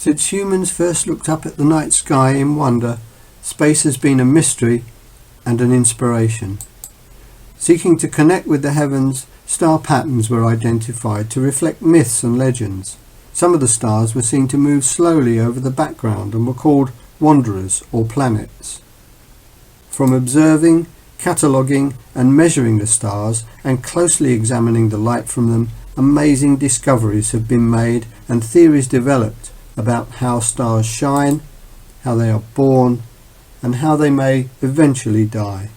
Since humans first looked up at the night sky in wonder, space has been a mystery and an inspiration. Seeking to connect with the heavens, star patterns were identified to reflect myths and legends. Some of the stars were seen to move slowly over the background and were called wanderers or planets. From observing, cataloguing and measuring the stars and closely examining the light from them, amazing discoveries have been made and theories developed about how stars shine, how they are born, and how they may eventually die.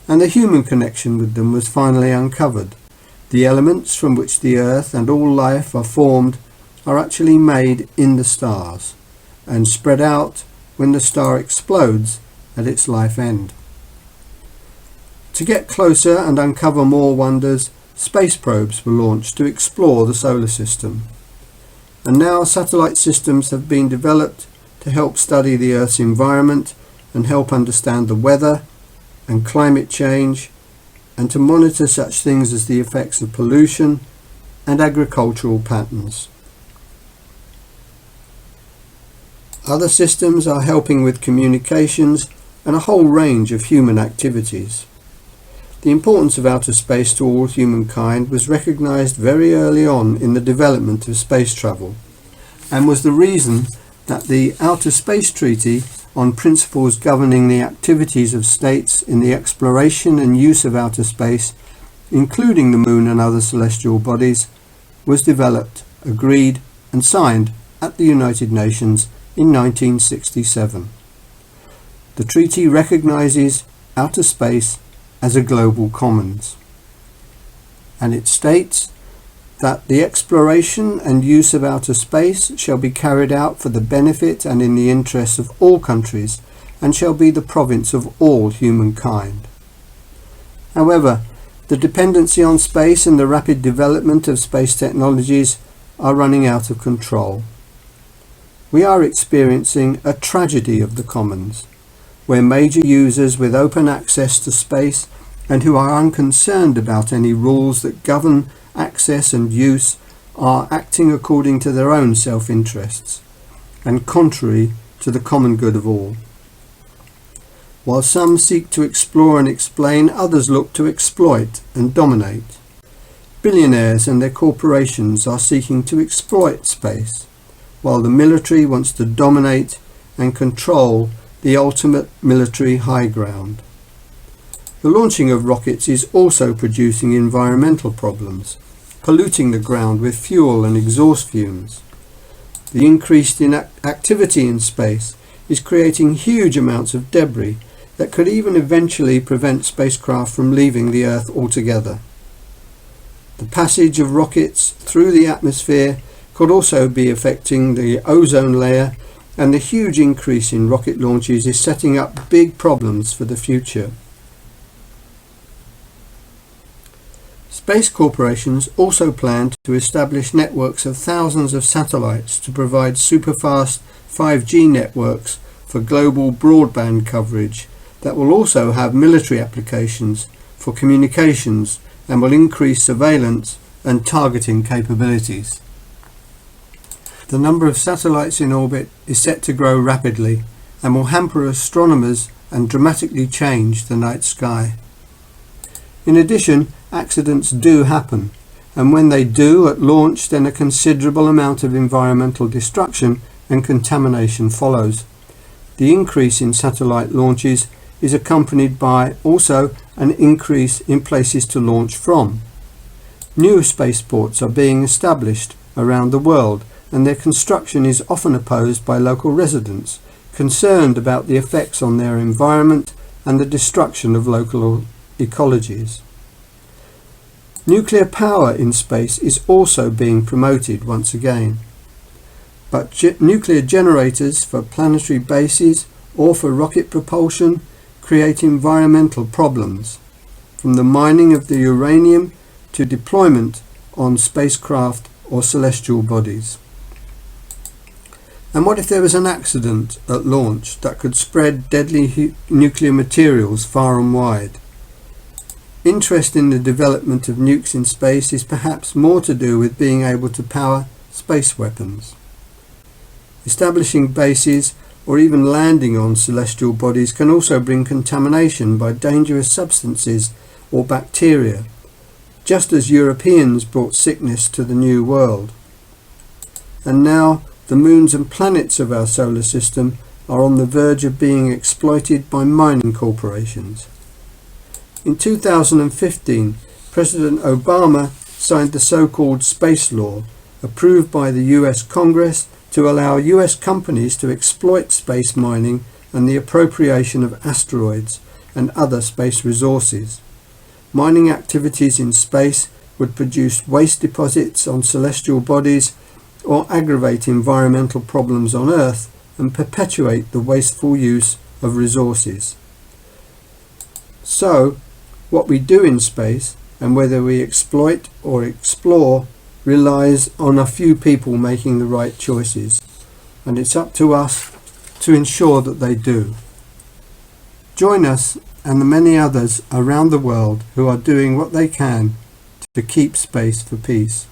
And the human connection with them was finally uncovered. The elements from which the earth and all life are formed are actually made in the stars and spread out when the star explodes at its life end. To get closer and uncover more wonders, space probes were launched to explore the solar system. And now satellite systems have been developed to help study the Earth's environment and help understand the weather and climate change, and to monitor such things as the effects of pollution and agricultural patterns. Other systems are helping with communications and a whole range of human activities. The importance of outer space to all humankind was recognized very early on in the development of space travel, and was the reason that the Outer Space Treaty on principles governing the activities of states in the exploration and use of outer space, including the Moon and other celestial bodies, was developed, agreed and signed at the United Nations in 1967. The treaty recognizes outer space as a global commons, and it states that the exploration and use of outer space shall be carried out for the benefit and in the interests of all countries, and shall be the province of all humankind. However, the dependency on space and the rapid development of space technologies are running out of control. We are experiencing a tragedy of the commons, where major users with open access to space and who are unconcerned about any rules that govern access and use are acting according to their own self-interests and contrary to the common good of all. While some seek to explore and explain, others look to exploit and dominate. Billionaires and their corporations are seeking to exploit space, while the military wants to dominate and control the ultimate military high ground. The launching of rockets is also producing environmental problems, polluting the ground with fuel and exhaust fumes. The increased activity in space is creating huge amounts of debris that could even eventually prevent spacecraft from leaving the Earth altogether. The passage of rockets through the atmosphere could also be affecting the ozone layer, and the huge increase in rocket launches is setting up big problems for the future. Space corporations also plan to establish networks of thousands of satellites to provide superfast 5G networks for global broadband coverage that will also have military applications for communications and will increase surveillance and targeting capabilities. The number of satellites in orbit is set to grow rapidly and will hamper astronomers and dramatically change the night sky. In addition, accidents do happen, and when they do at launch, then a considerable amount of environmental destruction and contamination follows. The increase in satellite launches is accompanied by also an increase in places to launch from. New spaceports are being established around the world, and their construction is often opposed by local residents, concerned about the effects on their environment and the destruction of local ecologies. Nuclear power in space is also being promoted once again, but nuclear generators for planetary bases or for rocket propulsion create environmental problems, from the mining of the uranium to deployment on spacecraft or celestial bodies. And what if there was an accident at launch that could spread deadly nuclear materials far and wide? Interest in the development of nukes in space is perhaps more to do with being able to power space weapons. Establishing bases or even landing on celestial bodies can also bring contamination by dangerous substances or bacteria, just as Europeans brought sickness to the New World. And now the moons and planets of our solar system are on the verge of being exploited by mining corporations. In 2015, President Obama signed the so-called Space Law, approved by the US Congress to allow US companies to exploit space mining and the appropriation of asteroids and other space resources. Mining activities in space would produce waste deposits on celestial bodies or aggravate environmental problems on Earth and perpetuate the wasteful use of resources. So, what we do in space and whether we exploit or explore relies on a few people making the right choices, and it's up to us to ensure that they do. Join us and the many others around the world who are doing what they can to keep space for peace.